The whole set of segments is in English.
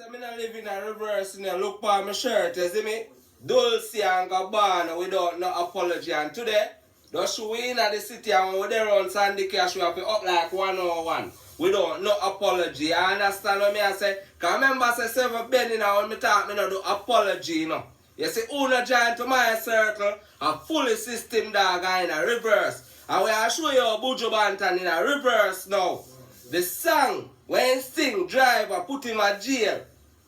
I'm not living in reverse, you know, look for my shirt, you see me? Dulce and Gabbana without no apology. And today, just we in the city and we're there on Sandy Cash, we have to up like 101. Without no apology. You understand what I say? Because remember, I say, seven Benny now when me talk, me no do apology, you know. You see, who no join to my circle, a fully system dog in a reverse. And we are show you Buju Banton in a reverse now. The song, when sing, driver, put him at jail.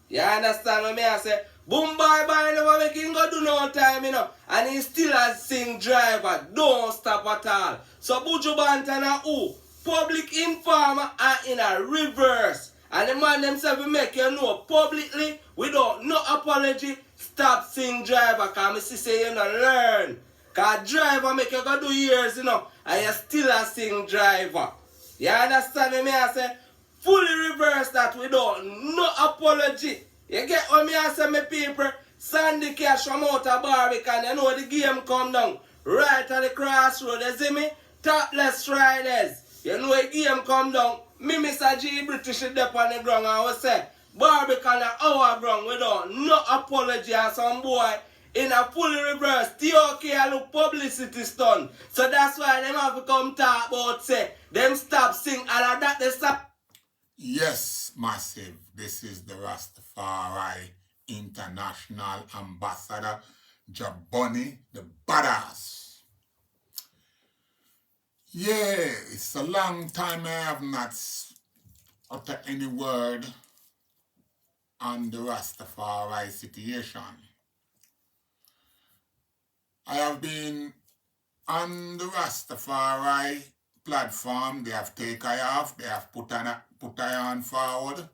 You understand what I say? Boom boy boy never make him go do no time, you know. And he still has sing driver. Don't stop at all. So Buju Banton are who? Public informer and in a reverse. And the man themselves will make you know publicly, without no apology, stop sing driver. Because I see say you not learn. Because driver make you go do years, you know. And you still a sing driver. You understand me? I say? Fully reverse that without no apology. You get what me I say, my people? Sandy Cash from out of Barbican, you know the game come down. Right at the crossroad, you see me? Topless Riders. You know the game come down. Me, Mr. G British, is up on the ground and we say, Barbican are our ground without no apology and some boy in a fully reverse. TOK look publicity stunt. So that's why them have to come talk about say, them stop sing and that they stop. Yes, massive. This is the Rastafari International Ambassador, Jaboni the Badass. Yeah, it's a long time I have not uttered any word on the Rastafari situation. I have been on the Rastafari platform. They have taken I off. They have put I on forward.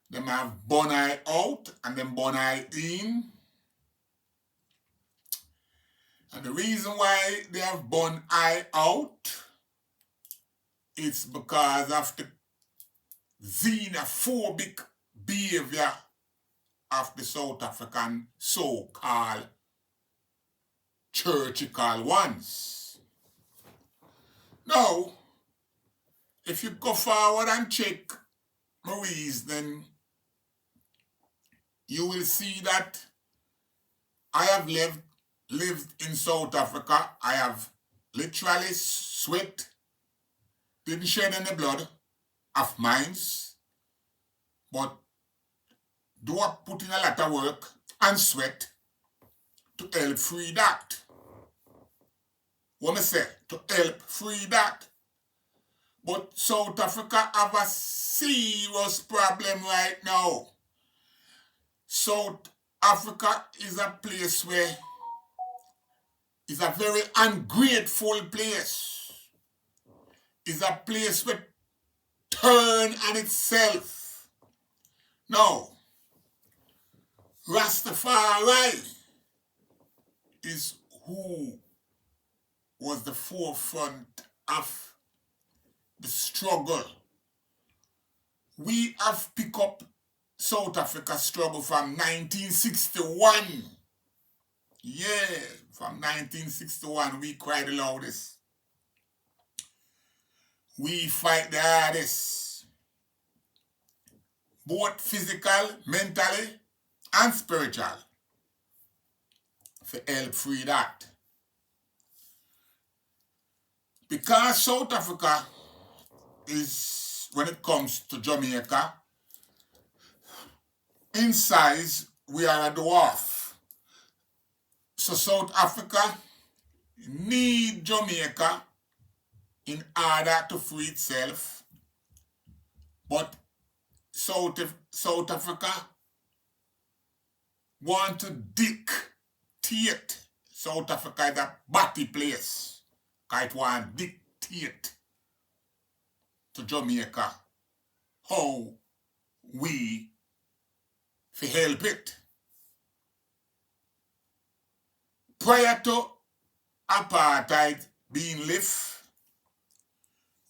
Them have bun I out and then bun I in. And the reason why they have bun I out is because of the xenophobic behavior of the South African so-called churchical ones. Now, if you go forward and check Maurice, then you will see that I have lived in South Africa. I have literally sweat, didn't shed any blood of mine, but do I put in a lot of work and sweat to help free that. What I say? To help free that. But South Africa have a serious problem right now. South Africa is a place where it's a very ungrateful place. It's a place where turn on itself. Now, Rastafari is who was the forefront of the struggle. We have picked up South Africa's struggle from 1961. Yeah, from 1961 we cried the loudest. We fight the hardest. Both physical, mentally, and spiritual. For help free that. Because South Africa is, when it comes to Jamaica, in size, we are a dwarf. So South Africa need Jamaica in order to free itself. But South Africa want to dictate. South Africa is a batty place. It want to dictate to Jamaica how we fi help it. Prior to apartheid being lifted,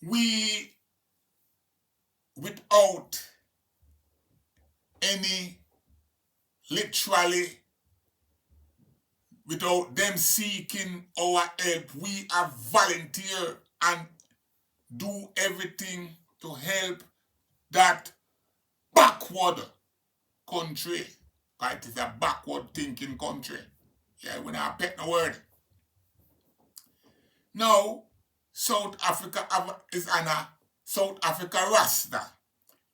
we, without any, literally, without them seeking our help, we have volunteered and do everything to help that backward country. It is a backward thinking country. Yeah, we not pet no word. Now, South Africa is an a South Africa Rasta.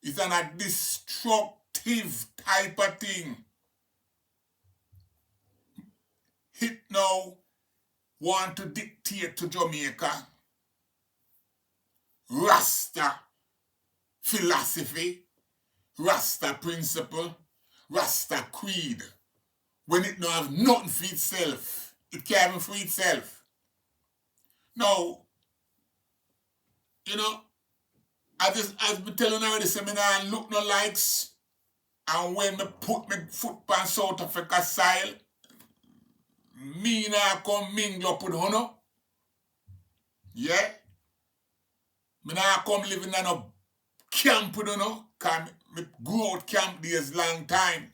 It's an a destructive type of thing. It now want to dictate to Jamaica Rasta philosophy, Rasta principle, Rasta creed. When it don't have nothing for itself. It can't even for itself. Now, you know, as me telling already, say me nah look no likes. And when me put my foot on South Africa soil, me nah come mingle up with hono. Yeah? Me nah come live in a camp with hono. Cause me grew out camp days long time.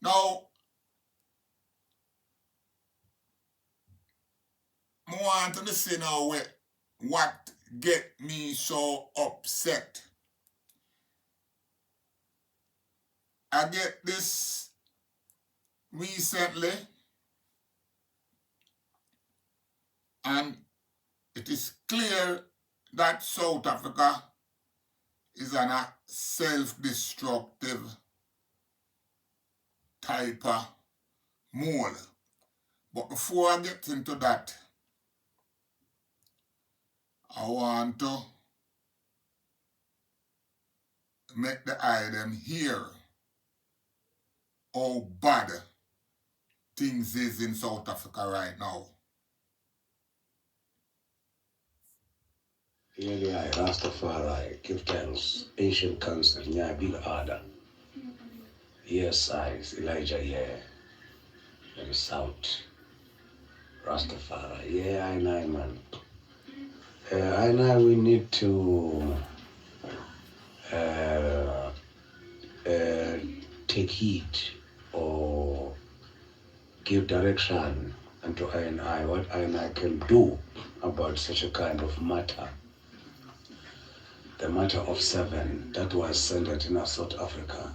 Now, I want to say now what get me so upset. I get this recently, and it is clear that South Africa is on a self-destructive type of mode. But before I get into that, I want to make the item hear how bad things is in South Africa right now. Yeah, Rastafari, give thanks, ancient council, yeah, big order. Yes, Elijah, yeah, in the south. Rastafari, yeah, I know, man. I know we need to take heed or give direction unto I, what I can do about such a kind of matter. The matter of 7 that was centered in South Africa.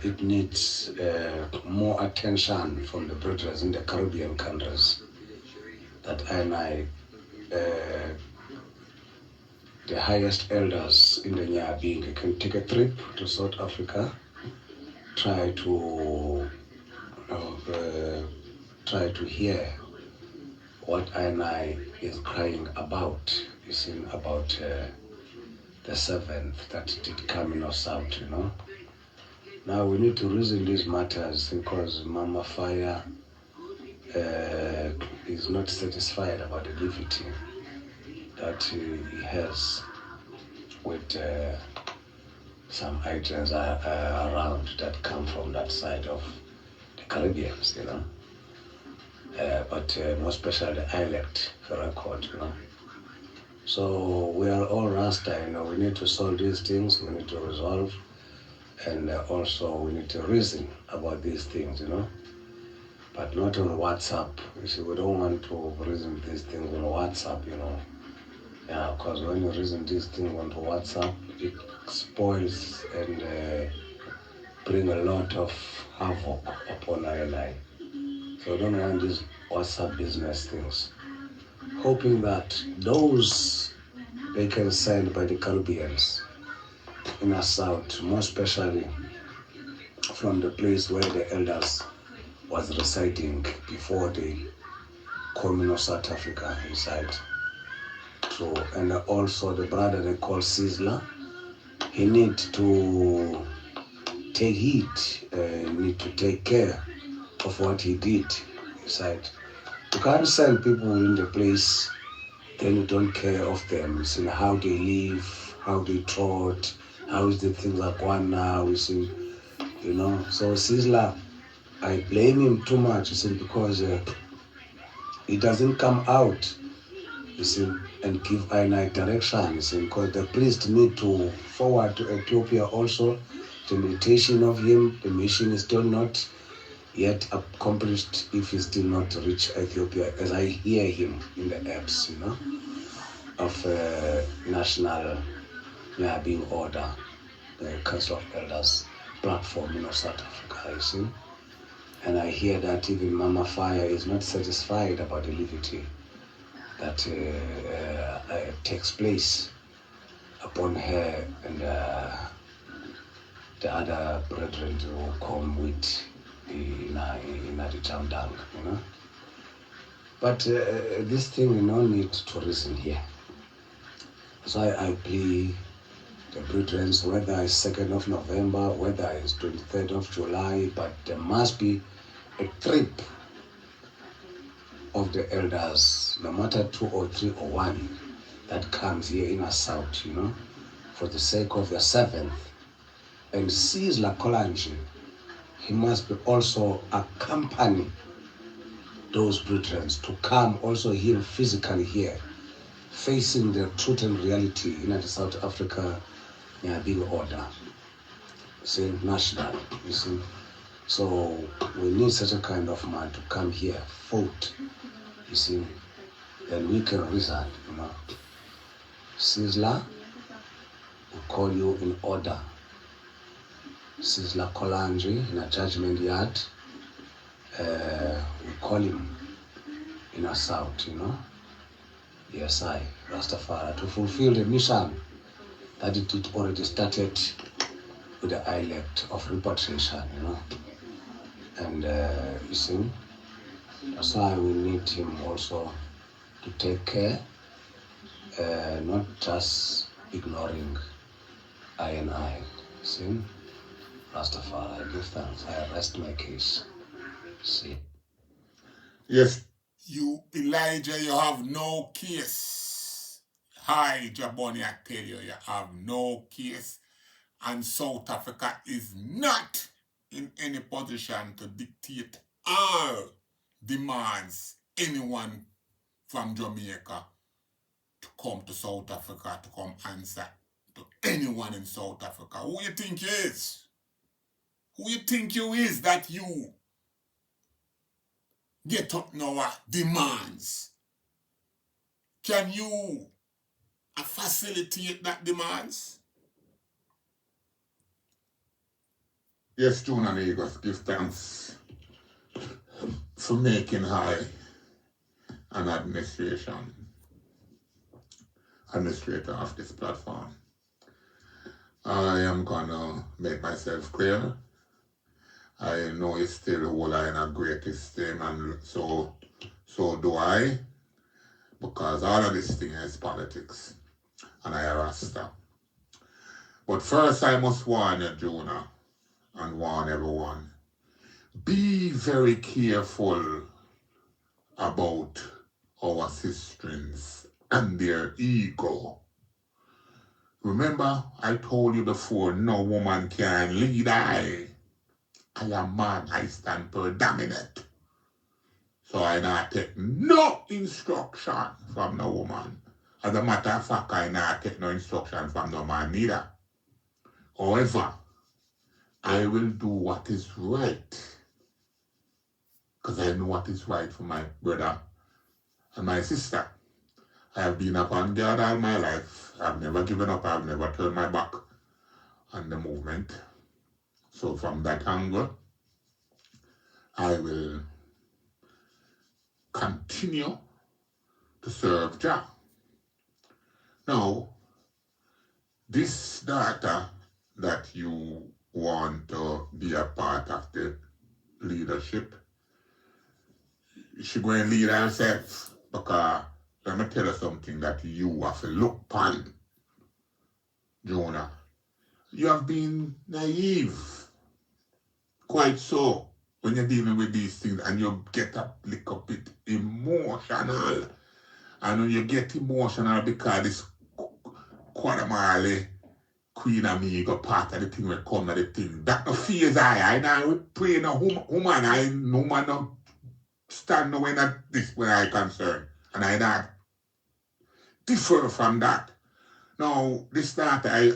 It needs more attention from the brothers in the Caribbean countries. That the highest elders in the Nyabing can take a trip to South Africa, try to hear what I is crying about. You see, about the 7th that did come in us out, you know. Now we need to reason these matters because Mama Fire is not satisfied about the liberty that he has with some items around that come from that side of the Caribbean, you know. But more especially the dialect record, you know. So we are all Rasta, you know. We need to solve these things. We need to resolve, and also we need to reason about these things, you know. But not on WhatsApp. You see, we don't want to reason these things on WhatsApp, you know. Yeah, because when you reason these things on WhatsApp, it spoils and bring a lot of havoc upon I. So I don't want these WhatsApp business things. Hoping that those they can send by the Caribbeans in the south, more especially from the place where the elders was residing before they come in South Africa inside. So, and also the brother they call Sizzler, he need to take heed, need to take care of what he did inside. You can't send people in the place, then you don't care of them. You see how they live, how they thought, how is the things are going now, you see, you know. So Sizzler, I blame him too much, you see, because he doesn't come out, you see, and give I direction, you see, because the priest need to forward to Ethiopia also the meditation of him. The mission is still not yet accomplished if he still not reach Ethiopia, as I hear him in the apps, you know, of national being order. the Council of Elders platform in South Africa, you see. And I hear that even Mama Fire is not satisfied about the levity that takes place upon her and the other brethren who come with in the jam down, you know. But this thing, no need to reason here. So I plea the brethren, whether it's 2nd of November, whether it's 23rd of July, but there must be a trip of the elders, no matter 2 or 3 or 1, that comes here in our south, you know, for the sake of the 7th. And sees La Colange, he must be also accompany those brethren to come also here physically here, facing the truth and reality in the South Africa being order, say national, you see. So we need such a kind of man to come here, vote, you see, then we can reason, you know. Sizzler, we call you in order. Sizzler Kolanji in a judgment yard, we call him in a south, you know. Yes, Rastafari, to fulfill the mission that it already started with the elect of repatriation, you know. And you see, that's why we need him also to take care, not just ignoring I and I. See, Rastafari, I give thanks. I rest my case. See. Yes, you, Elijah, you have no case. Hi, Jaboni, I tell you, you have no case. And South Africa is not in any position to dictate our demands anyone from Jamaica to come to South Africa, to come answer to anyone in South Africa. Who you think you is? Who you think you is that you get up now demands? Can you facilitate that demands? Yes, June and Lagos, give thanks for making high an administrator of this platform. I am gonna make myself clear. I know it's still all in a great esteem, and so do I, because all of this thing is politics, and I are Rasta. But first I must warn you, Jonah, and warn everyone. Be very careful about our sisterings and their ego. Remember, I told you before, no woman can lead I. I am man, I stand predominant. So I not take no instruction from no woman. As a matter of fact, I not take no instruction from no man neither. However, I will do what is right, because I know what is right for my brother and my sister. I have been upon guard all my life. I've never given up. I've never turned my back on the movement. So from that angle, I will continue to serve Jah. Now, this daughter that you want to be a part of the leadership, she going to lead herself, because let me tell you something that you have to look upon, Jonah. You have been naive, quite so, when you're dealing with these things, and you get a little bit emotional. And when you get emotional because this Quadamale Queen Amigo part of the thing will come to the thing, that no fears I now pray no woman, no man no stand nowhere not this where I concern. And I not differ from that. Now, this start, I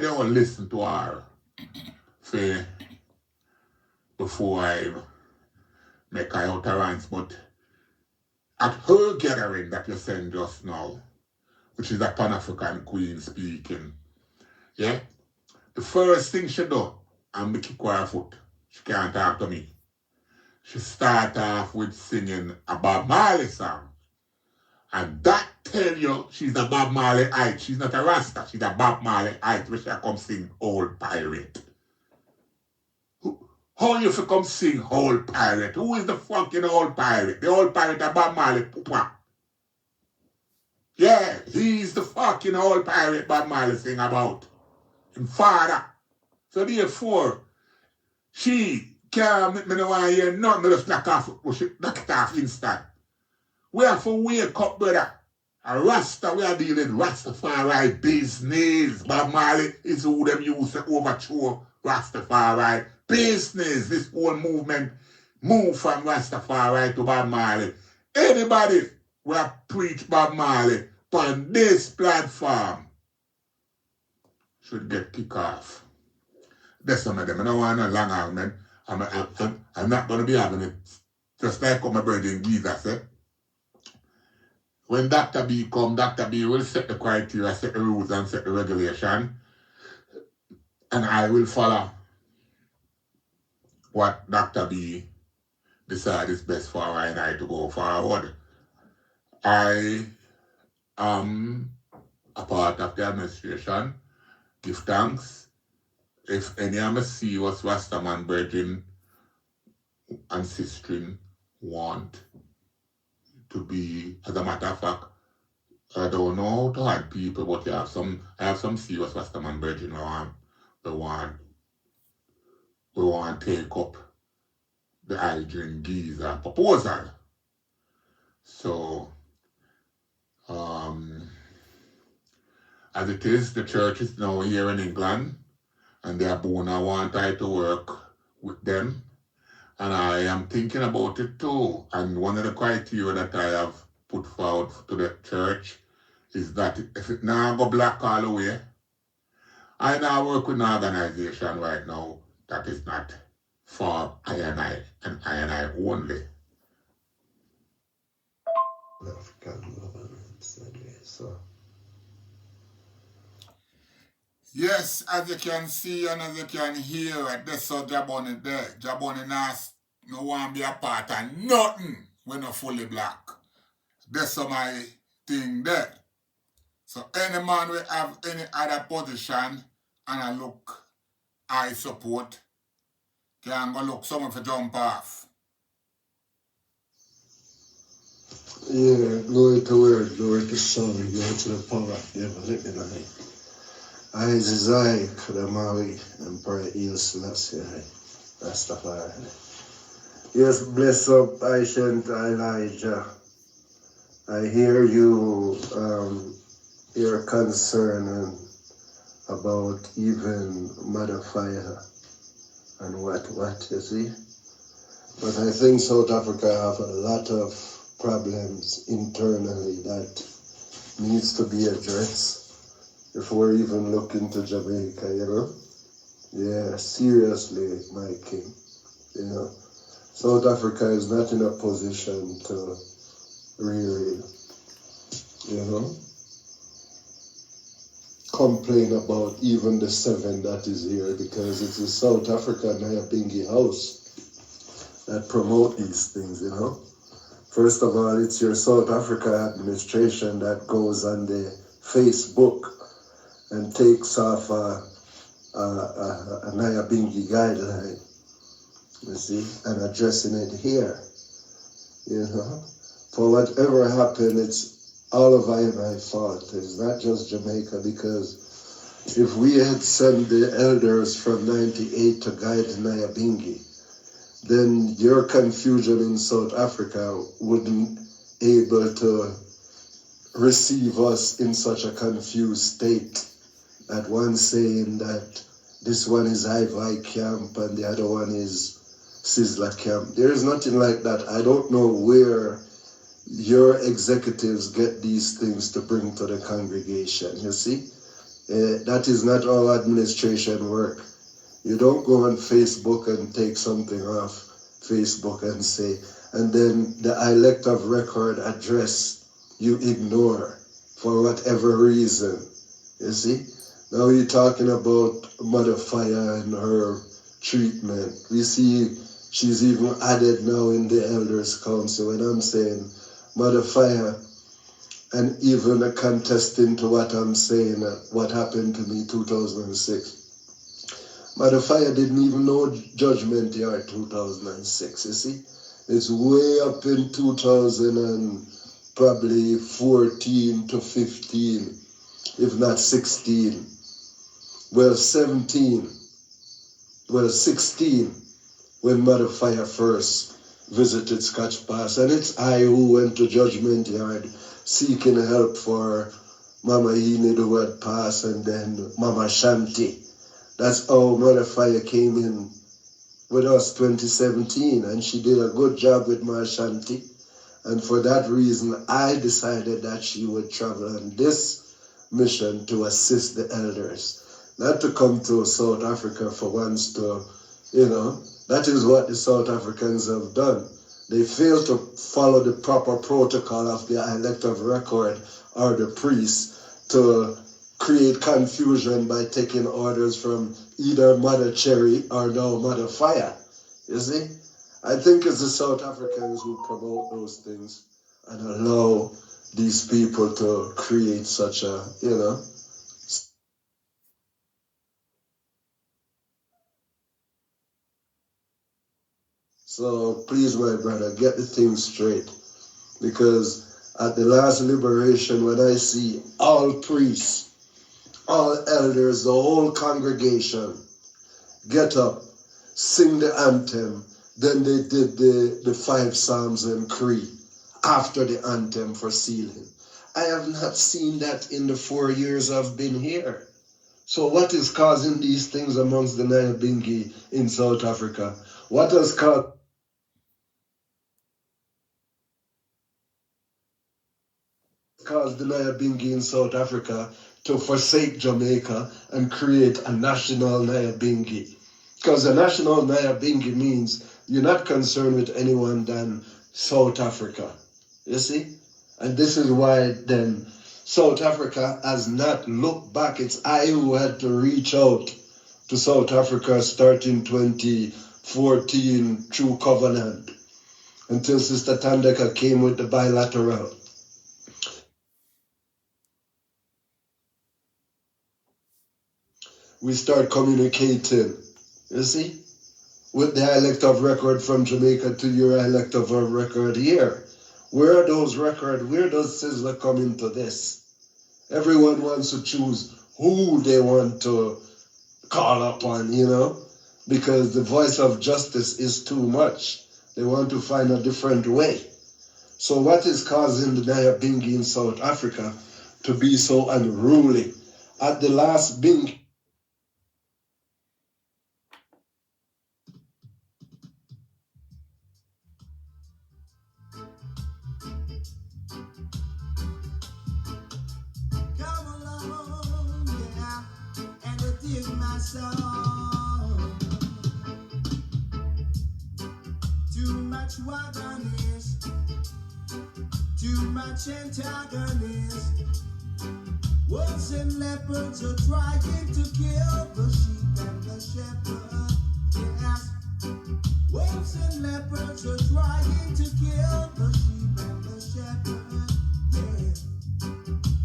don't listen to her before I make her utterance, but at her gathering that you sent just now, which is a Pan-African queen speaking, yeah, the first thing she do, and me kick her foot. She can't talk to me. She start off with singing a Bob Marley song. And that tell you she's a Bob Marleyite. She's not a Rasta, she's a Bob Marleyite. Where she come sing Old Pirate. How you come sing Old Pirate? Who is the fucking Old Pirate? The Old Pirate of Bob Marley. Poopa. Yeah, he's the fucking Old Pirate Bob Marley sing about. And father. So therefore, she can't make me no want to hear nothing. Me just knock it off instant. We have to wake up, brother. A Rasta, we are dealing Rastafari business. Bob Marley is who them use to overthrow Rastafari business. This whole movement move from Rastafari to Bob Marley. Anybody who have preached Bob Marley on this platform should get kicked off. That's some of them. I don't want no long argument. I'm not going to be having it. Just like what my brother Jesus said. When Dr. B come, Dr. B will set the criteria, set the rules, and set the regulation. And I will follow what Dr. B decides is best for I and I to go forward. I am a part of the administration. Give thanks. If any of my serious Rastaman brethren and sisters want to be, as a matter of fact, I don't know how to hide people, but I have some serious Rastaman brethren who want to take up the Adrian Giza proposal. So, as it is, the church is now here in England, and they are born. I want I to work with them. And I am thinking about it too. And one of the criteria that I have put forward to the church is that if it now go black all the way, I now work with an organization right now that is not for I and I only. Yes, as you can see and as you can hear, that's so Jaboni there. Jaboni no want to be a part of nothing when not fully black. That's my thing there. So any man will have any other position and I look I support, can go look someone for jump off. Yeah, glory to word, glory to son, glory to the power of the everlasting. I desire the Maui and pray Haile Selassie, Rastafari. Yes, bless up, Ancient Elijah. I hear you, your concern about even Mother Fire and what, you see. But I think South Africa have a lot of problems internally that needs to be addressed before even looking to Jamaica, you know. Yeah, seriously, my king, you know. South Africa is not in a position to really, you know, complain about even the 7 that is here, because it's the South Africa Nyabingi House that promote these things, you know. First of all, it's your South Africa administration that goes on the Facebook and takes off a Nyabingi guideline, you see, and addressing it here, you know. For whatever happened, it's all of I and I fault. It's not just Jamaica, because if we had sent the elders from 98 to guide Nyabingi, then your confusion in South Africa wouldn't able to receive us in such a confused state. That one saying that this one is Ivy camp and the other one is Sizzler camp. There is nothing like that. I don't know where your executives get these things to bring to the congregation, you see. That is not how administration work. You don't go on Facebook and take something off Facebook and say, and then the elect of record address you ignore for whatever reason, you see. Now we're talking about Mother Fire and her treatment. We see she's even added now in the Elders Council. When I'm saying Mother Fire, and even a contesting to what I'm saying, what happened to me 2006. Mother Fire didn't even know Judgment Yard 2006, you see? It's way up in 2000 and probably 14 to 15, if not 16. Well, 17. Well, 16, when Mother Fire first visited Scotch Pass. And it's I who went to Judgment Yard seeking help for Mama Enid who had passed, and then Mama Shanti. That's how Mother Fire came in with us 2017, and she did a good job with Mama Shanti. And for that reason, I decided that she would travel on this mission to assist the elders. Not to come to South Africa for once to, that is what the South Africans have done. They fail to follow the proper protocol of the elective record or the priest to create confusion by taking orders from either Mother Cherry or now Mother Fire. You see? I think it's the South Africans who promote those things and allow these people to create such a, So please, my brother, get the thing straight. Because at the last liberation, when I see all priests, all elders, the whole congregation get up, sing the anthem, then they did the 5 Psalms and Creed after the anthem for sealing. I have not seen that in the 4 years I've been here. So what is causing these things amongst the Nyabingi in South Africa? What has caused the Nyabingi in South Africa to forsake Jamaica and create a national Nyabingi? Because a national Nyabingi means you're not concerned with anyone than South Africa. You see? And this is why then South Africa has not looked back. It's I who had to reach out to South Africa starting 2014 through Covenant until Sister Tandeka came with the bilateral. We start communicating, you see, with the elective record from Jamaica to your elective record here. Where are those records? Where does Sizzler come into this? Everyone wants to choose who they want to call upon, because the voice of justice is too much. They want to find a different way. So what is causing the Nyabingi in South Africa to be so unruly? At the last Bingi, too much wagonist, too much antagonist. Wolves and leopards are trying to kill the sheep and the shepherd. Yes, wolves and leopards are trying to kill the sheep and the shepherd. Yeah,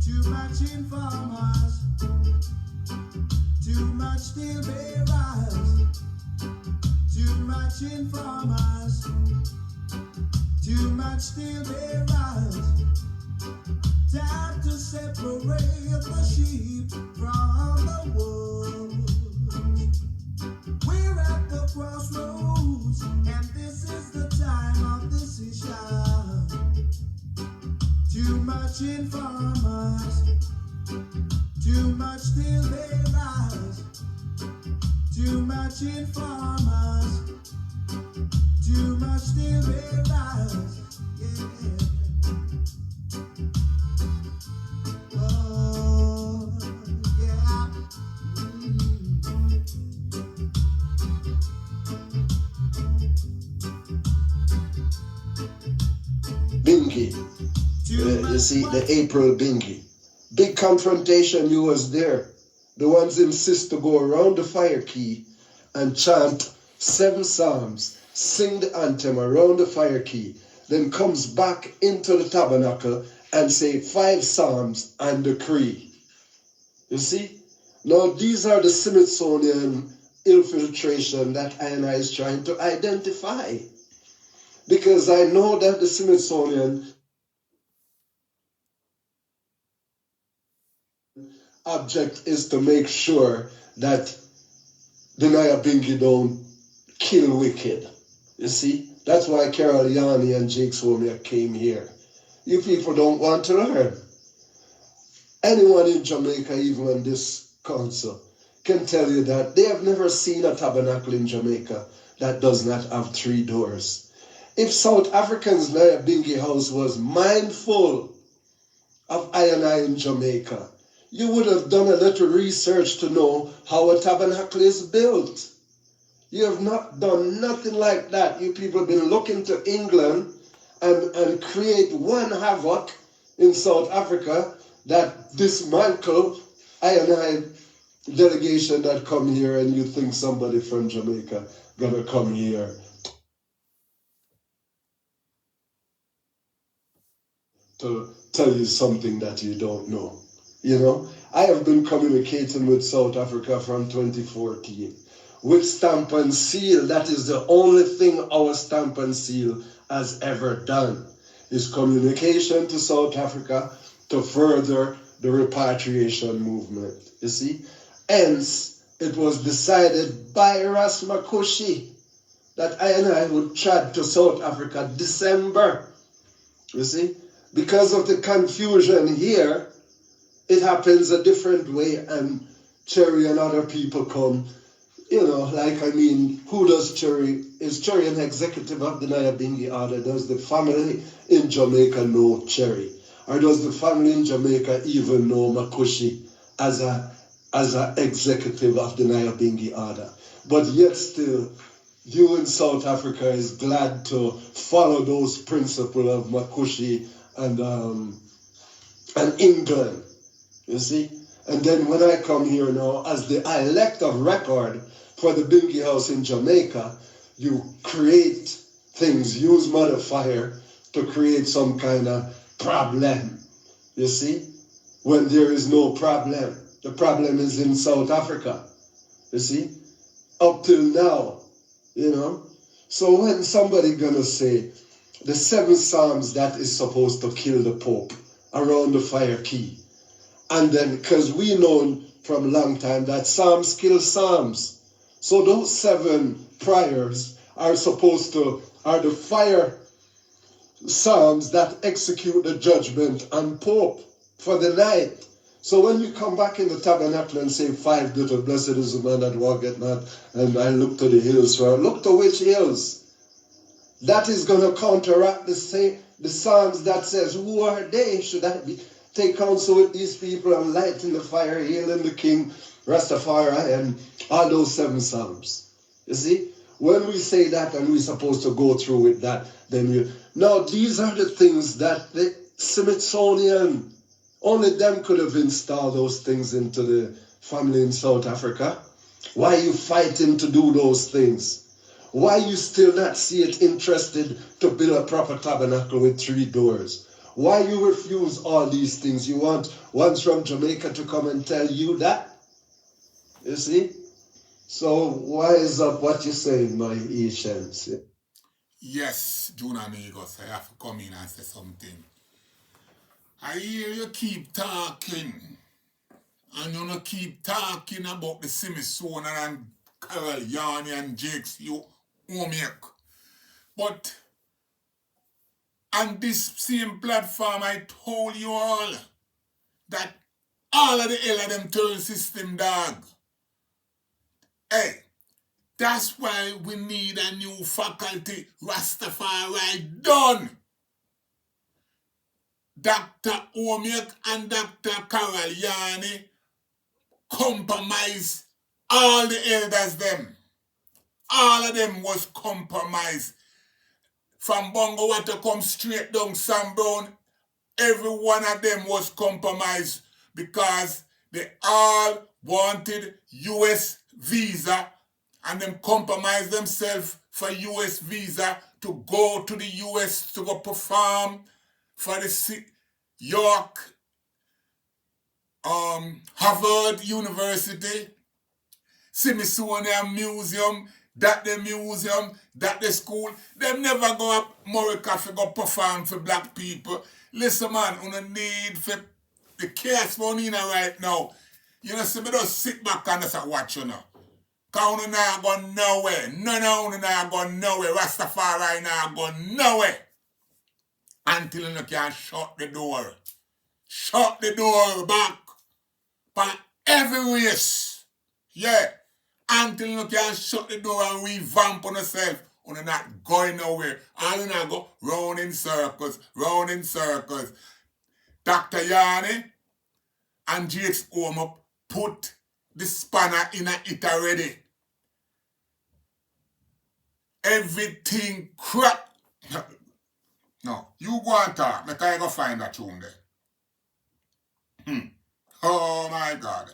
too much informers, too much steel bearers, too much informers, too much steel bearers. Time to separate the sheep from the wolves. We're at the crossroads, and this is the time of decision. Too much informers, too much steel bearers, too much informers, too much steel bearers. Yeah. Bingi. You see, the April Bingi. Big confrontation, you was there. the ones insist to go around the fire key and chant 7 psalms, sing the anthem around the fire key, then comes back into the tabernacle and say 5 psalms and decree. You see? Now these are the Smithsonian infiltration that I is trying to identify. Because I know that the Smithsonian object is to make sure that the Nyabingi don't kill wicked. You see? That's why Carol Yanni and Jake Somia came here. You people don't want to learn. Anyone in Jamaica, even on this council, can tell you that they have never seen a tabernacle in Jamaica that does not have 3 doors. If South Africans' Nyabingi house was mindful of I in Jamaica, you would have done a little research to know how a tabernacle is built. You have not done nothing like that. You people have been looking to England and create one havoc in South Africa that dismantle I delegation that come here, and you think somebody from Jamaica gonna come here to tell you something that you don't know. You know, I have been communicating with South Africa from 2014 with stamp and seal. That is the only thing our stamp and seal has ever done, is communication to South Africa to further the repatriation movement. You see? Hence, it was decided by Ras Makushi that I would trot to South Africa December. You see? Because of the confusion here, it happens a different way, and Cherry and other people come, you know, like, I mean, who does Cherry? Is Cherry an executive of the Nyabingi order? Does the family in Jamaica know Cherry? Or does the family in Jamaica even know Makushi as a executive of the Nyabingi order? But yet still, you in South Africa is glad to follow those principles of Makushi and England, you see? And then when I come here now, as the elect of record for the Bingi House in Jamaica, you create things, use modifier to create some kind of problem, you see? When there is no problem. The problem is in South Africa, you see? Up till now, you know? So when somebody gonna say, the 7 psalms that is supposed to kill the Pope around the fire key, and then, because we know from a long time that psalms kill psalms. So those 7 prayers are supposed to, are the fire psalms that execute the judgment on Pope for the night. So when you come back in the tabernacle and say 5 little blessed is the man that walketh not, and I look to the hills for, look to which hills? That is going to counteract the psalms that says, who are they? Should I take counsel with these people and light in the fire, hailing the king, Rastafari, and all those 7 psalms. You see? When we say that and we're supposed to go through with that, then now these are the things that the Smithsonian, only them could have installed those things into the family in South Africa. Why are you fighting to do those things? Why you still not see it interested to build a proper tabernacle with 3 doors? Why you refuse all these things? You want ones from Jamaica to come and tell you that? You see? So wise up what you're saying, my Asians. Yes, June amigos, I have to come in and say something. I hear you keep talking, and you keep talking about the Smithsonian and Carol Yanni and Jake's homework. But on this same platform, I told you all that all of the hell of them turn system, dog. Hey, that's why we need a new faculty, Rastafari done. Dr. Omiek and Dr. Carol Yanni compromise all the elders them. All of them was compromised. From Bongo Water come straight down Sam Brown, every one of them was compromised because They all wanted US visa and them compromise themselves for US visa to go to the US to go perform for the York, Harvard University, Smithsonian Museum, that the school. Them never go up America to go perform for black people. Listen man, on a need for the chaos money right now. You know, so me just sit back and just watch you now. Cause you not go nowhere. No, you not go nowhere. Rastafari not go nowhere. Until you can shut the door. Shut the door back. For every race. Yeah. Until you can shut the door and revamp on yourself. You're not going nowhere. All you not go round in circles. Dr. Yanni and GX Home put the spanner in it already. Everything crap. No, you go and talk. Make I go find that tune there. Oh my God.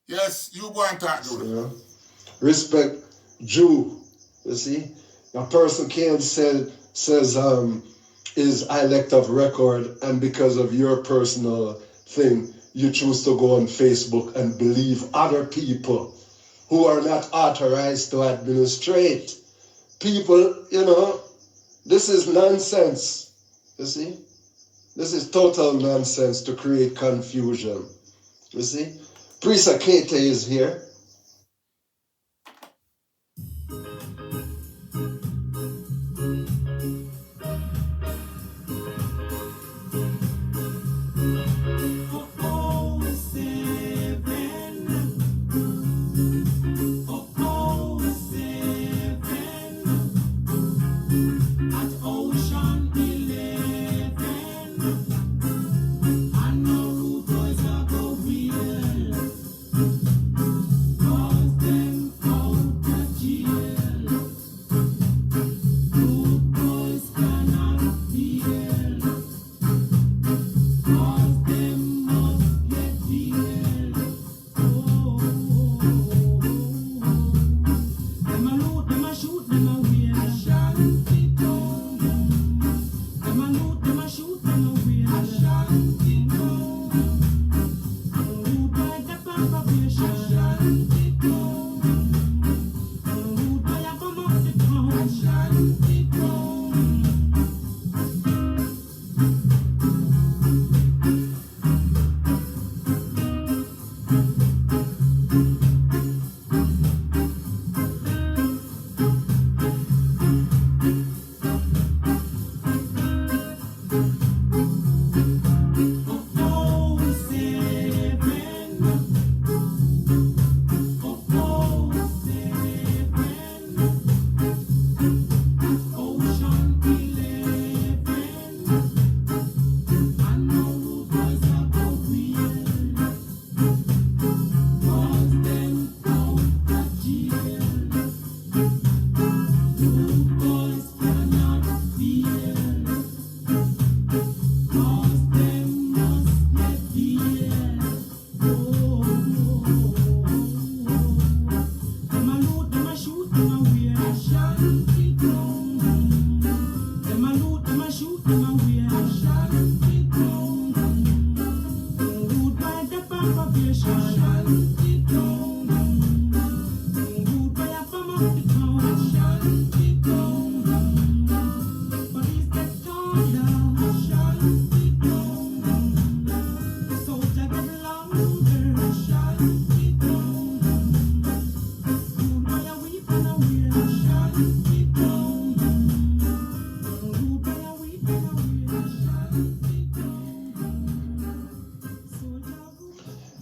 Yes, you go and talk, Jude. Yeah. Respect Jew. You see? A person can't says is elect of record, and because of your personal thing, you choose to go on Facebook and believe other people who are not authorized to administrate. People, you know, this is nonsense. You see? This is total nonsense to create confusion. You see? Priest Akete is here.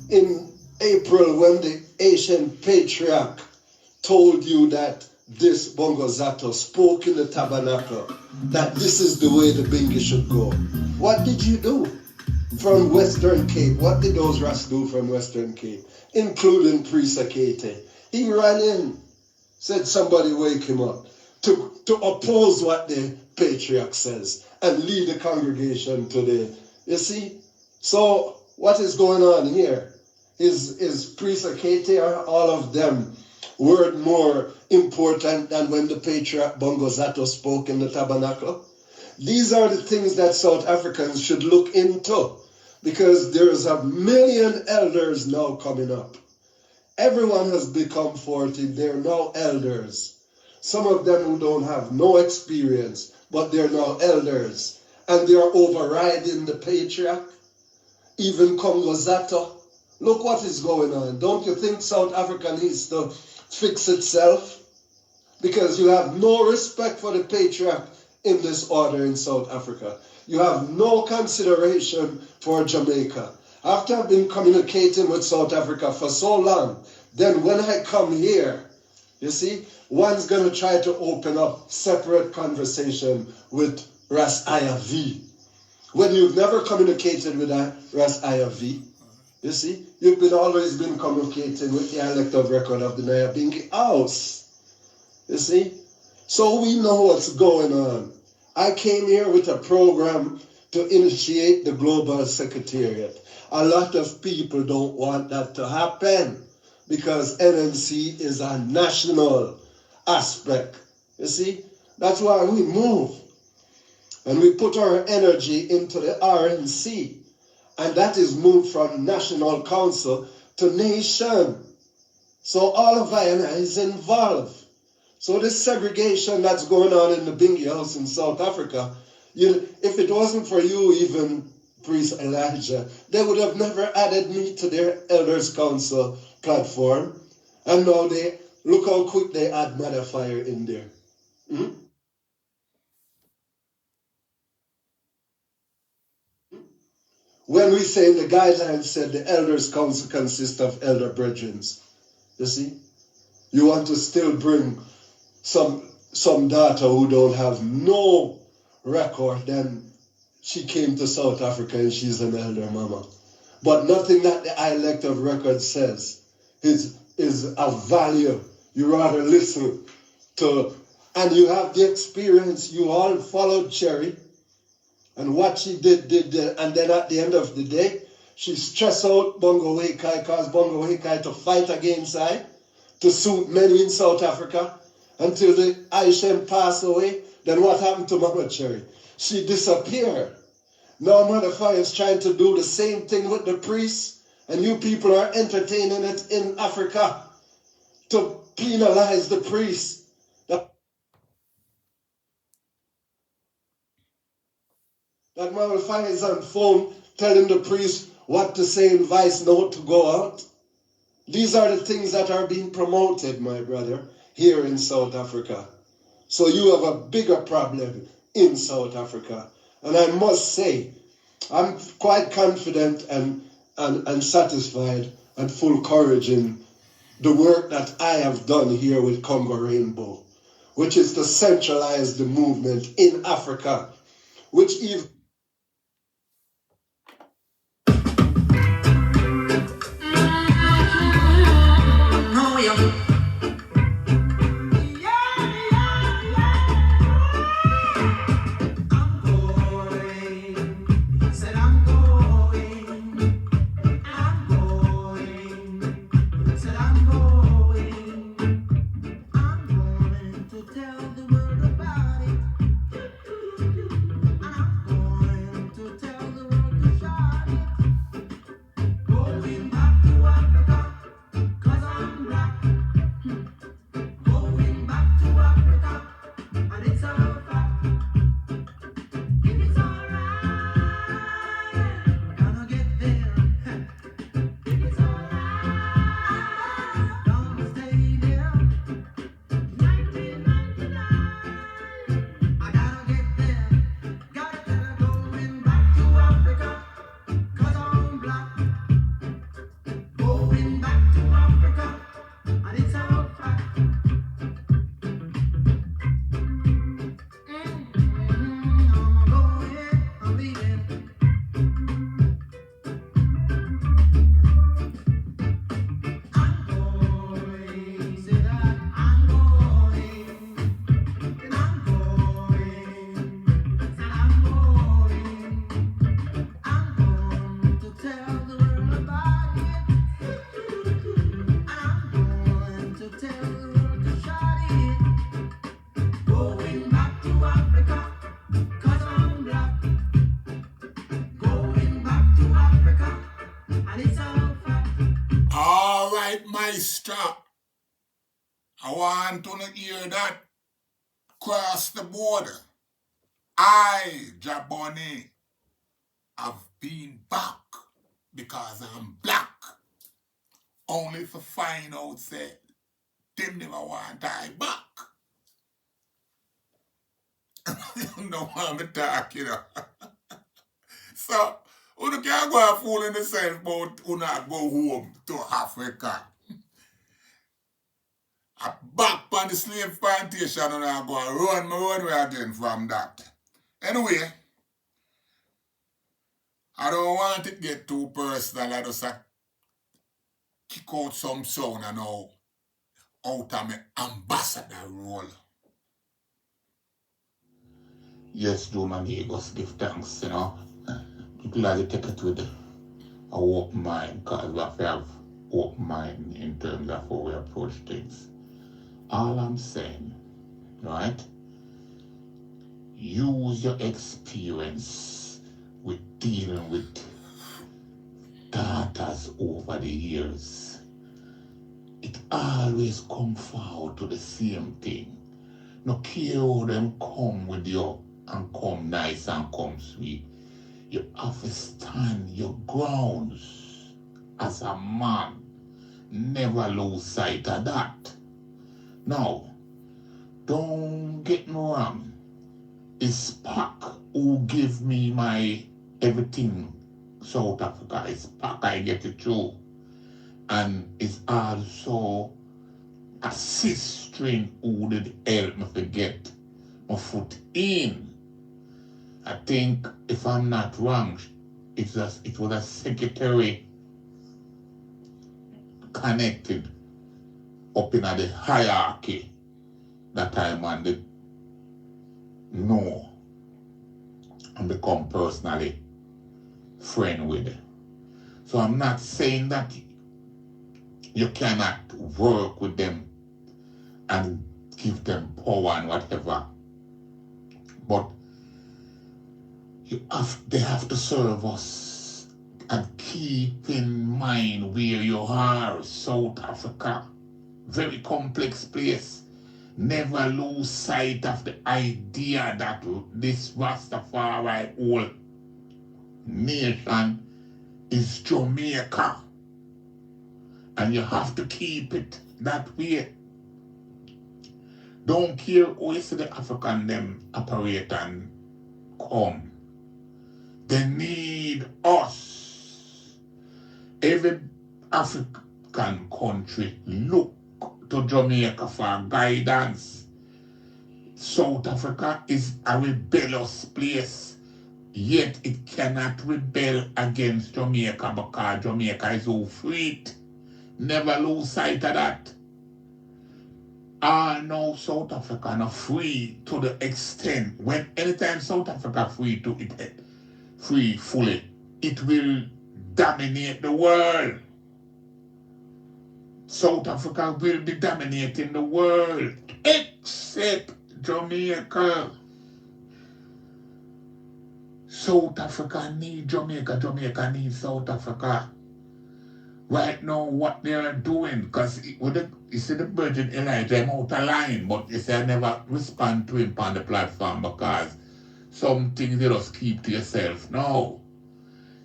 In April, when the Asian patriarch told you that this Bongo Zato spoke in the Tabernacle, that this is the way the Bingi should go, what did you do from Western Cape? What did those Ras do from Western Cape, including Priest Akete? He ran in, said somebody wake him up, to oppose what the patriarch says and lead the congregation to the, you see? So what is going on here? Is Priest Akete or all of them word more important than when the patriarch Bongo Zato spoke in the Tabernacle? These are the things that South Africans should look into, because there's a million elders now coming up. Everyone has become 40. They're now elders. Some of them who don't have no experience, but they're now elders. And they're overriding the patriarch, even Congo Zato. Look what is going on. Don't you think South Africa needs to fix itself? Because you have no respect for the patriarch in this order in South Africa. You have no consideration for Jamaica. After I've been communicating with South Africa for so long, then when I come here, you see, one's going to try to open up separate conversation with Ras IAV. When you've never communicated with Ras IAV, you see, you've always been communicating with the elective record of the Nyabingi House. You see? So we know what's going on. I came here with a program to initiate the Global Secretariat. A lot of people don't want that to happen because NNC is a national aspect. You see? That's why we move. And we put our energy into the RNC. And that is moved from National Council to nation. So all of INA is involved. So this segregation that's going on in the Bingi House in South Africa, if it wasn't for you, even Priest Elijah, they would have never added me to their Elders Council platform. And now look how quick they add Motherfire in there. When we say in the guidelines said the Elders Council consists of elder brethren, you see, you want to still bring some daughter who don't have no record, then she came to South Africa and she's an elder mama. But nothing that the elective record says is of value. You rather listen to, and you have the experience. You all followed Cherry, and what she did, and then at the end of the day, she stressed out Bongo Wekai, caused Bongo Wekai to fight against I, to suit many in South Africa, until the Aishem passed away. Then what happened to Mama Cherry? She disappeared. Now Mother Fire is trying to do the same thing with the priests, and you people are entertaining it in Africa to penalize the priests. That Mother Fire is on phone telling the priest what to say in Vice Note to go out. These are the things that are being promoted, my brother, here in South Africa. So you have a bigger problem in South Africa. And I must say, I'm quite confident and satisfied and full courage in the work that I have done here with Congo Rainbow, which is to centralize the movement in Africa, which even Maestra, I want to hear that cross the border. I, Jaboni, have been back because I'm black. Only to find out say them never want I back. You know what I'm talking about. So, you can't go and fool in yourself about you not go home to Africa. I back on the slave plantation and I go and run my own way again from that. Anyway, I don't want it to get too personal. I just kick out some sound and now out of my ambassador role. Yes, do my neighbors give thanks, you know. People like to take it with a open mind because we have to have open mind in terms of how we approach things. All I'm saying, right? Use your experience with dealing with daughters over the years. It always comes forward to the same thing. No care how them come with you and come nice and come sweet. You have to stand your grounds as a man. Never lose sight of that. Now, don't get me wrong. It's Pac who give me my everything South Africa. It's Pac I get it through. And it's also a sister who did help me to get my foot in. I think, if I'm not wrong, it was a secretary connected up in the hierarchy that I man did know and become personally friend with. So I'm not saying that you cannot work with them and give them power and whatever, but they have to serve us and keep in mind where you are. South Africa, very complex place. Never lose sight of the idea that this Rastafari whole nation is Jamaica. And you have to keep it that way. Don't care who you see the African them operate and come. They need us. Every African country look to Jamaica for guidance. South Africa is a rebellious place, yet it cannot rebel against Jamaica because Jamaica is so free. Never lose sight of that. I know South Africa not free to the extent when anytime South Africa free to it free fully, it will dominate the world. South Africa will be dominating the world, except Jamaica. South Africa needs Jamaica, Jamaica needs South Africa. Right now, what they are doing, because you see the Virgin Elijah, I'm out of line, but you see I never respond to him on the platform because some things you just keep to yourself. No.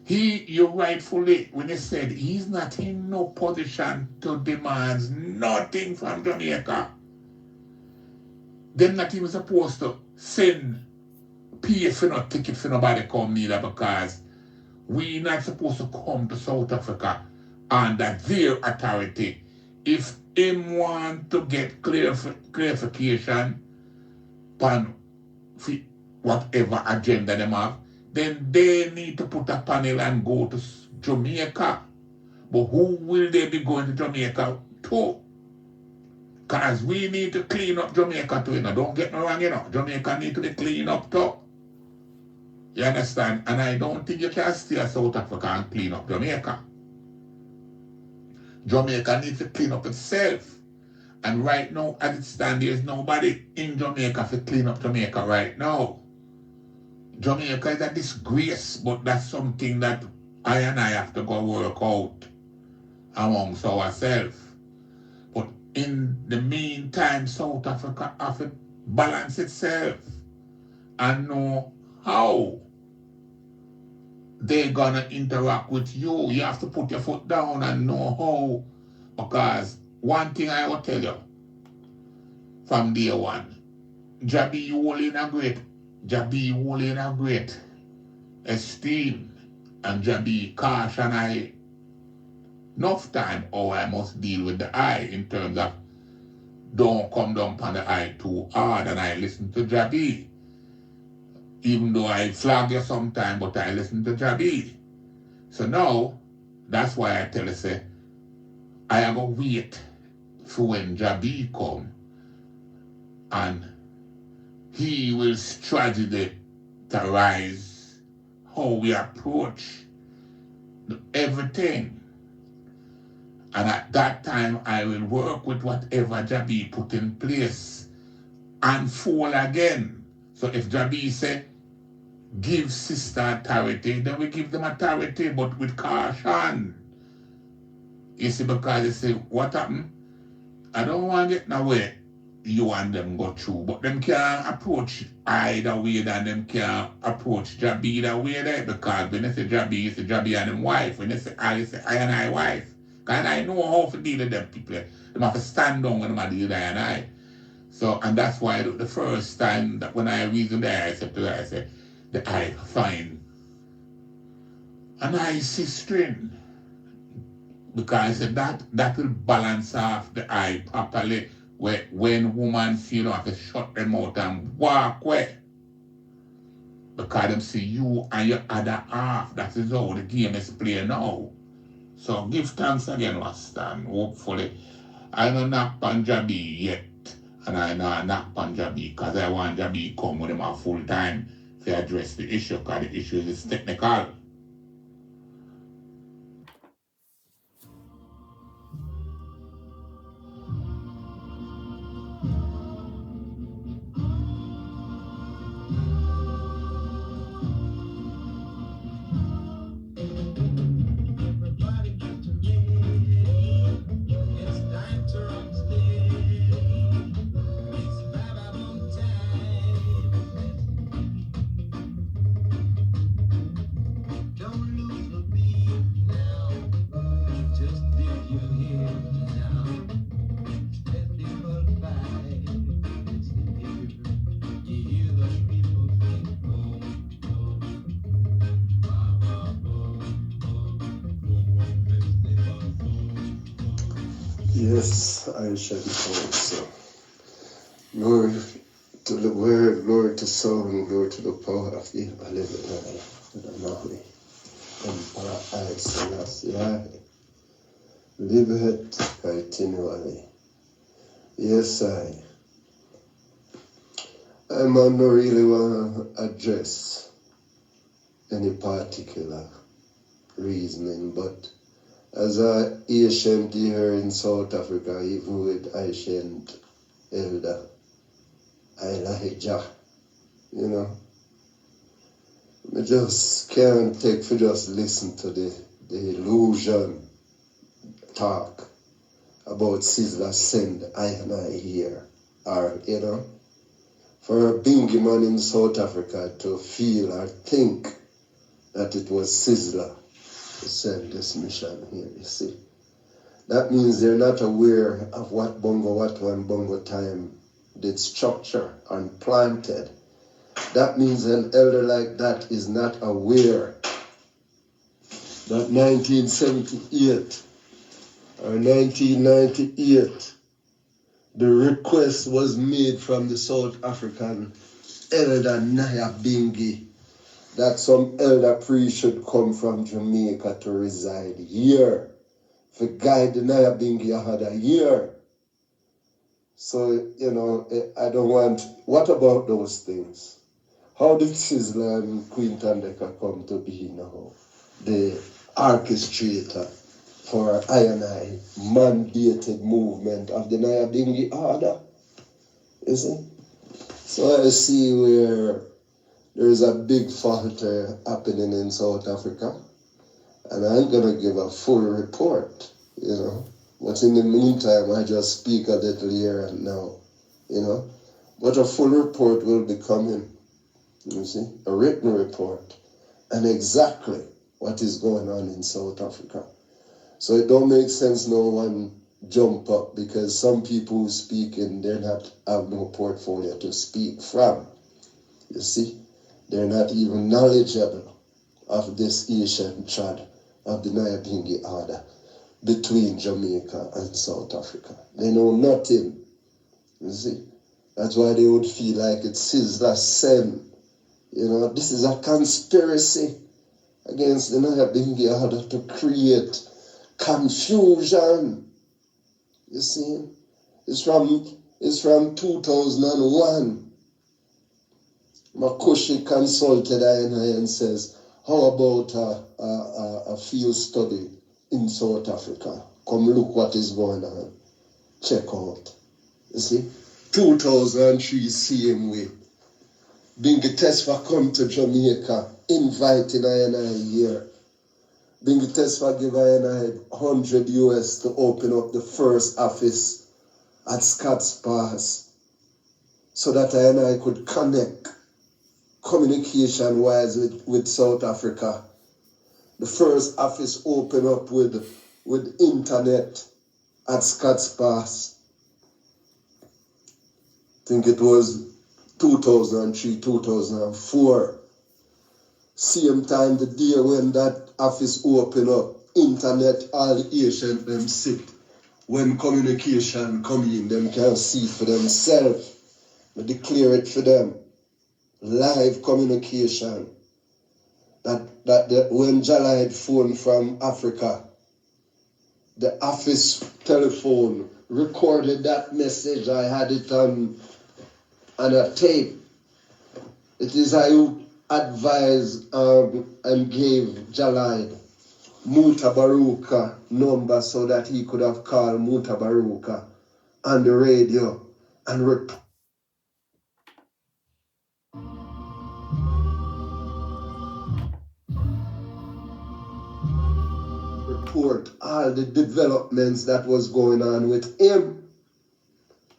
You rightfully, when you said he's not in no position to demand nothing from Jamaica. They're not even supposed to pay for no ticket for nobody come neither because we not supposed to come to South Africa under their authority. If him want to get clarification on whatever agenda them have, then they need to put a panel and go to Jamaica. But who will they be going to Jamaica to? Because we need to clean up Jamaica too, you know. Don't get me wrong, you know. Jamaica need to be cleaned up too. You understand? And I don't think you can stay in South Africa and clean up Jamaica. Jamaica needs to clean up itself. And right now, as it stands, there's nobody in Jamaica to clean up Jamaica right now. Jamaica is a disgrace, but that's something that I and I have to go work out amongst ourselves. in the meantime, South Africa have to balance itself and know how they're gonna interact with you. You have to put your foot down and know how. Because one thing I will tell you from day one, Jabi only in a great esteem, and Jabi caution I enough time how I must deal with the eye in terms of don't come down on the eye too hard, and I listen to Jabi. Even though I flag you sometime, but I listen to Jabi. So now, that's why I tell you, say, I am going to wait for when Jabi come, and he will strategy to rise how we approach everything. And at that time, I will work with whatever Jabi put in place and fall again. So if Jabi say, give sister authority, then we give them authority, but with caution. You see, because you say, what happened? I don't want to get nowhere you and them go through, but them can't approach either way than them can't approach Jabi either way there, because when they say Jabi, it's Jabi and them wife. When they say I and I wife. Because I know how to deal with them people. They have to stand down when they deal with I and I. So, and that's why the first time that when I reasoned there, I said to her, I said, the eye find a nice string, because I said that will balance off the eye properly when woman feel have to shut them out and walk away, because them see you and your other half. That is how the game is played now. So give thanks again, Wastan. Hopefully I don't knock on Jabi yet, and I know knock on Jabi because I want Jabi come with him a full time to address the issue, because the issue is technical. Everybody get ready. It's time to rock steady. It's Vagabond time. Don't lose the beat now. Just dip your head down. Festival vibe. It's the air. You hear the people sing boom, boom, ba, ba, boom, boom, boom, boom, festival boom. Yes, I shall be told so. Glory to the word, glory to soul, glory to the power of the living God. Emperor I Selassie, live it continually. Yes, I'm not really want to address any particular reasoning, but as a ancient here in South Africa, even with ancient elder Elijah, you know, I just can't take for just listen to the illusion talk about Sizzler send I and I here, or, you know, for a bingy man in South Africa to feel or think that it was Sizzler who sent this mission here, you see. That means they're not aware of what one bongo time did structure and planted. That means an elder like that is not aware that 1978 or 1998, the request was made from the South African elder Nyabinghi that some elder priest should come from Jamaica to reside here, to guide the Nyabinghi a year. So, you know, I don't want, what about those things? How did Sizzler and Queen Tandeka come to be now? The orchestrator for I mandated movement of the Nyabinghi order. You see? So I see where there's a big falter happening in South Africa, and I'm going to give a full report, you know, But in the meantime, I just speak a little here and now, you know. But a full report will be coming, you see, a written report, and exactly what is going on in South Africa. So it don't make sense no one jump up, because some people who speak and they're not have no portfolio to speak from. You see, they're not even knowledgeable of this Asian trad of the Nyabingi order between Jamaica and South Africa. They know nothing. You see, that's why they would feel like it's Sizzler Sen. You know, this is a conspiracy against the Nyabingi order to create confusion. You see, it's from 2001. Makushi consulted I&I and says, how about a field study in South Africa? Come look what is going on. Check out. You see, 2003 same way. Bingi Tesfa come to Jamaica, inviting I&I here. Bingi Tesfa give I&I $100 to open up the first office at Scotts Pass, so that I&I could connect communication-wise with South Africa. The first office opened up with internet at Scotts Pass. I think it was 2003, 2004. Same time, the day when that office opened up, internet, all the Asians them sit. When communication come in, them can see for themselves. We declare it for them. Live communication. That when Jala had phone from Africa, the office telephone recorded that message. I had it on a tape. It is I who advised and gave Jalad Mutabaruka number so that he could have called Mutabaruka on the radio and report all the developments that was going on with him.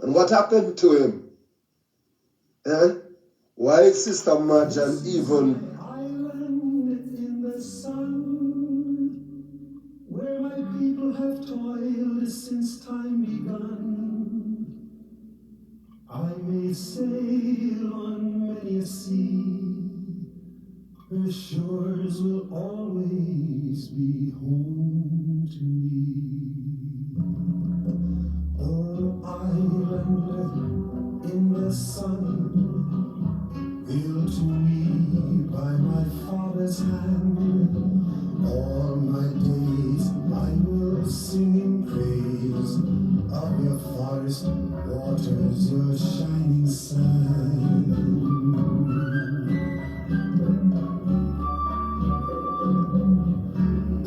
And what happened to him? Eh? Why Sister Marjan even Island in the sun, where my people have toiled since time begun. I may sail on many a sea, her shores will always be home to me. Oh, island in the sun, built to me by my father's hand. All my days I will sing in praise of your forest waters, your shining sun.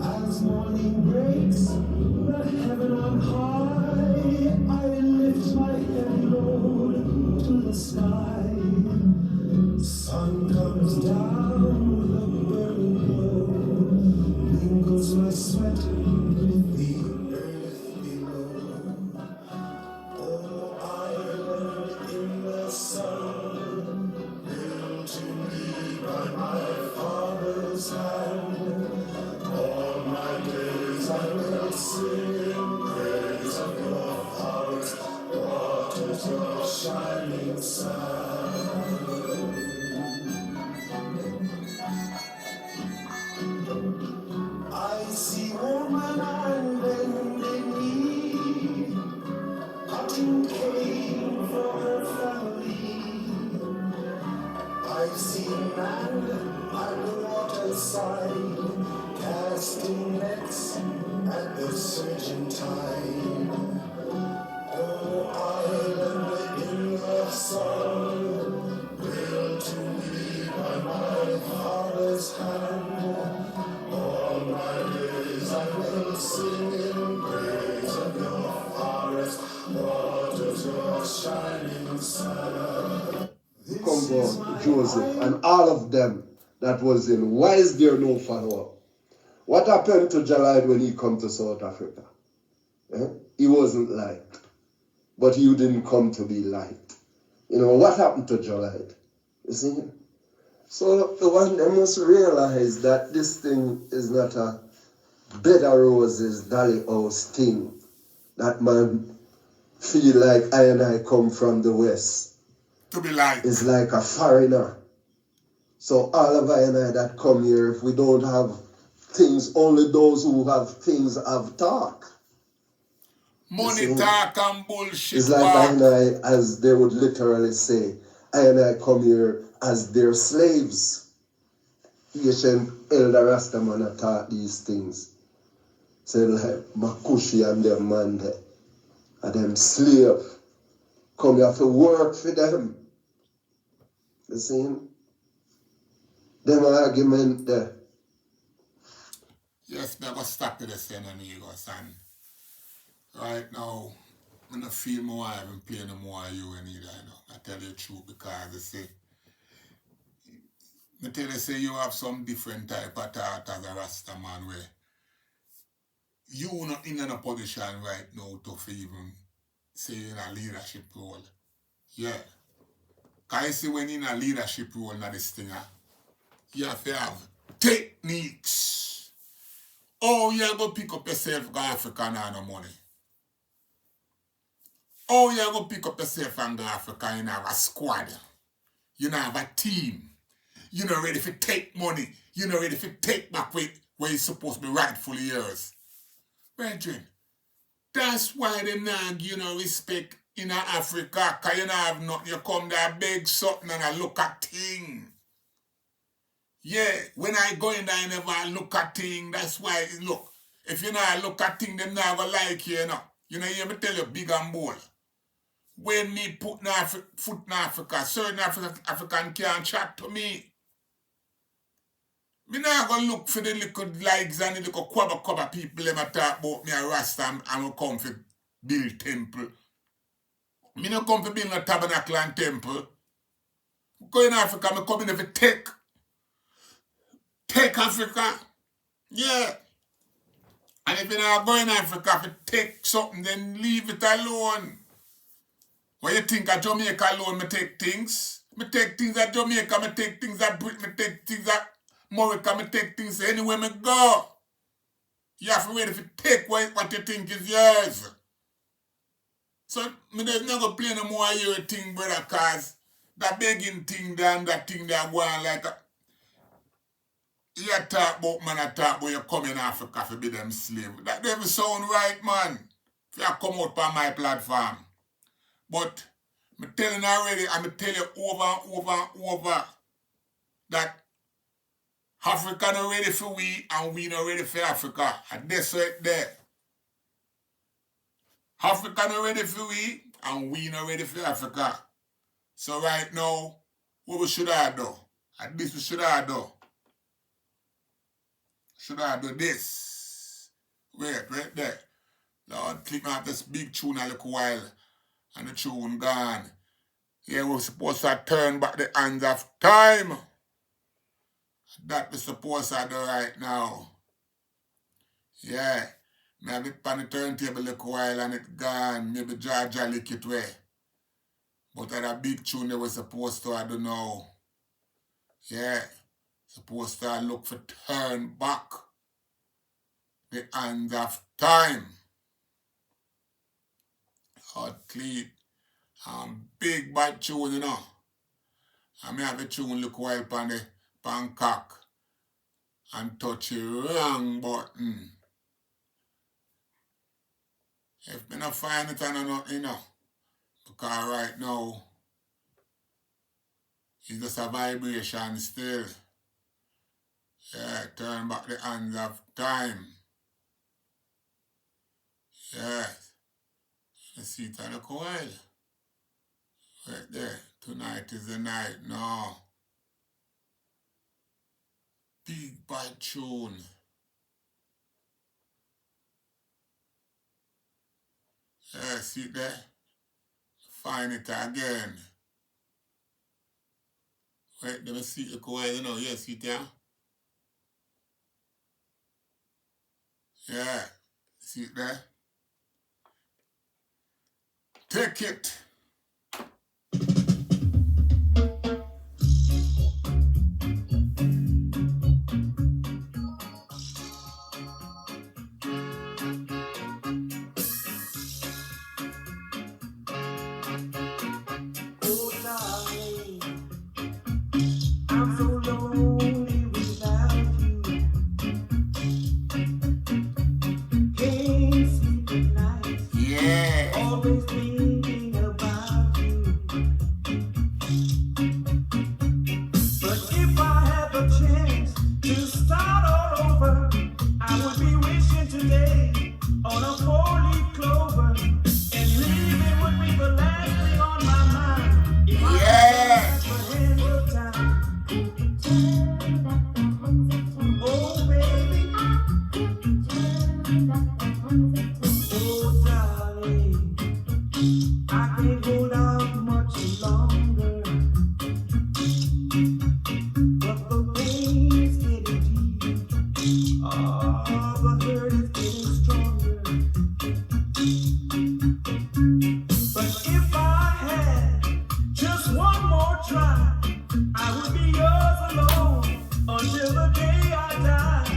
As morning breaks, the heaven on high, I lift my heavy load to the sky. Sun comes down with a burning glow, mingles my sweat with the earth below. Oh, island in the sun, built to me by my father's hand. All my days I will sing in praise of your forest waters, your shining sun. I see woman and bending knee, cutting cane for her family. I've seen man at the waterside, casting nets at the surging tide. Oh, island in the sun, built to me by my father's hand. All my days I will sing in praise of your forest waters, your shining sun. Congo, Joseph, and all of them that was in. Why is there no follow-up? What happened to Jalad when he come to South Africa? He wasn't liked. But you didn't come to be liked. You know, what happened to Jolite? You see? So the one they must realize that this thing is not a bed of roses, dolly house thing. That man feel like I and I come from the West. To be liked. Is like a foreigner. So all of I and I that come here, if we don't have things, only those who have things have talk. Money talk and bullshit. It's like I and I, as they would literally say, I and I come here as their slaves. Ancient elder Rastaman taught these things. Say like Makushi and them man there. And them slave. Come here to work for them. You see? Them argument there. Yes, never stop to the same amigos, and right now I don't feel more I even play no more you and either, you know. I tell you the truth because I tell you say you have some different type of thought as a Rasta man where you not in a position right now to even say in a leadership role. Yeah. Because you see when in a leadership role in this thing, you have to have techniques. Oh, you go pick up yourself go Africa and have no money. Oh, you go pick up yourself and go Africa and have a squad. You know have a team. You're not ready for take money. You're not ready for take back where it's supposed to be rightfully yours. Brethren, that's why they not give you no respect in Africa, because you don't have nothing. You come there, beg something and I look at thing. Yeah, when I go in there, I never look at thing. That's why, look, if you not look at thing, them never like you, you know. You know, you me tell you big and bold. When me put foot in Africa, certain African can't chat to me. Me not gonna look for the little likes and the little quabba people them talk about me a Rasta and I come for build temple. Me not come for build a tabernacle and temple. Go in Africa, me come in for take Africa. Yeah. And if you not go in Africa for take something, then leave it alone. What you think of Jamaica alone, me take things? Me take things at Jamaica, me take things at Britain, me take things at America, me take things anywhere me go. You have to ready to take what you think is yours. So, me there's not going to play no more of your thing, brother, because that begging thing and that thing that go on like you talk about man, I talk about you come in Africa to be them slave. That never sound right, man. If you come out on my platform. But me telling you already, I'm telling you over and over and over that Africa not ready for we and we not ready for Africa. And that's right there. Africa not ready for we and we not ready for Africa. So right now, what we should I do? At this we should I do? Should I do this? Wait, right there. Lord, click out this big tune a little while and the tune gone. Yeah, we're supposed to turn back the hands of time. That we're supposed to do right now. Yeah. Me have it on the turntable a little while and it gone. Maybe Georgia lick it way. But that big tune they were supposed to do now. Yeah. Supposed to look for turn back the hands of time. Hot clean. Big bad tune, you know. I may have a tune look while upon the Bangkok and touch the wrong button. If me not find it, I don't know, you know. Because right now, it's just a vibration still. Yeah, turn back the hands of time. Yeah. Let's see it on a while. Right there. Tonight is the night. No. Big bad tune. Yeah, see it there? Find it again. Wait, let me see it a while, you know. Yeah, see it there? Yeah. See it there? Take it. Oh, darling, I'm so lonely without you. Can't sleep at night. Yeah. Always thinking about you. But if I had the chance to start all over, I would be wishing today on a four-leaf clover, and leaving would be the last thing on my mind. If I Yeah. had the hand of time, oh baby, oh darling, I can't hold out much longer, but the pain is getting deep. Oh, the hurt is getting stronger. But if I had just one more try, I would be yours alone until the day I die.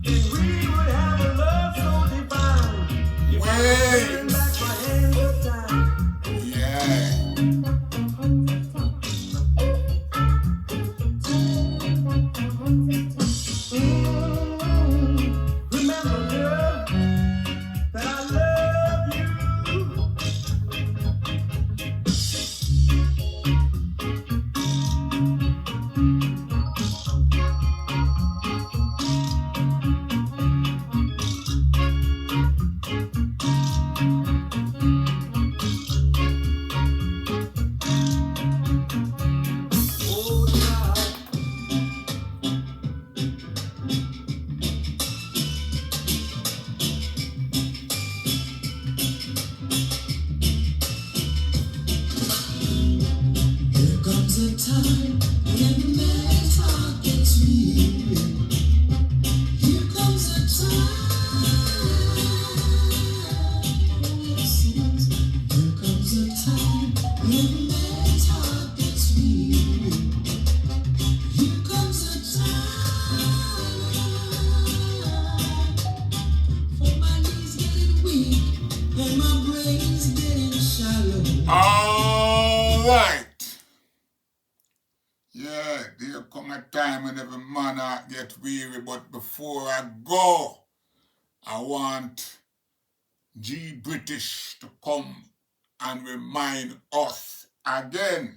And we would have a love so divine. If I could turn back the hands of time. Yeah. Remember, girl, that I love you. Oh, God. There comes a time when a man's heart gets weary. Here comes a time. There comes a time when a man's heart gets weary. Here comes a time for my knees getting weak and my brain's getting shallow. All right. Yeah, there come a time when every man heart get weary, but before I go, I want G British to come and remind us again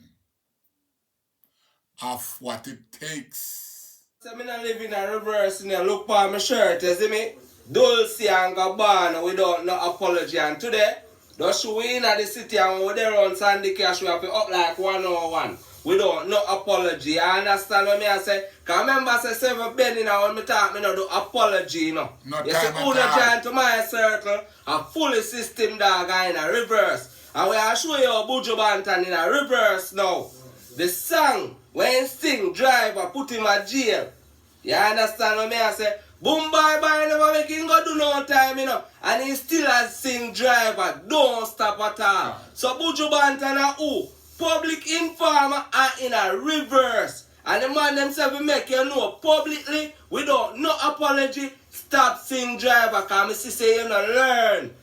of what it takes. So me not live in a reverse, you know, look for my shirt, you see me? Dulce and Gabbana without no apology. And today, just we in the city and we there on Sandy Cash, we have to up like 101. Without no apology. You understand what me I say? Because remember I say 7 Benny now when me talk, me not do apology, you know. No You see, time who at all. not join to my circle, a fully system dog in a reverse. And we are show you Buju Banton in a reverse now. The song, when sing, driver, put him in jail. You understand what me I say? Boom bye bye, never make him go do no time, you know. And he still has sing driver, don't stop at all. So Buju Banton are who? Public informer are in a reverse. And the man themselves will make you know publicly, without no apology, stop sing driver, because I say you no learn.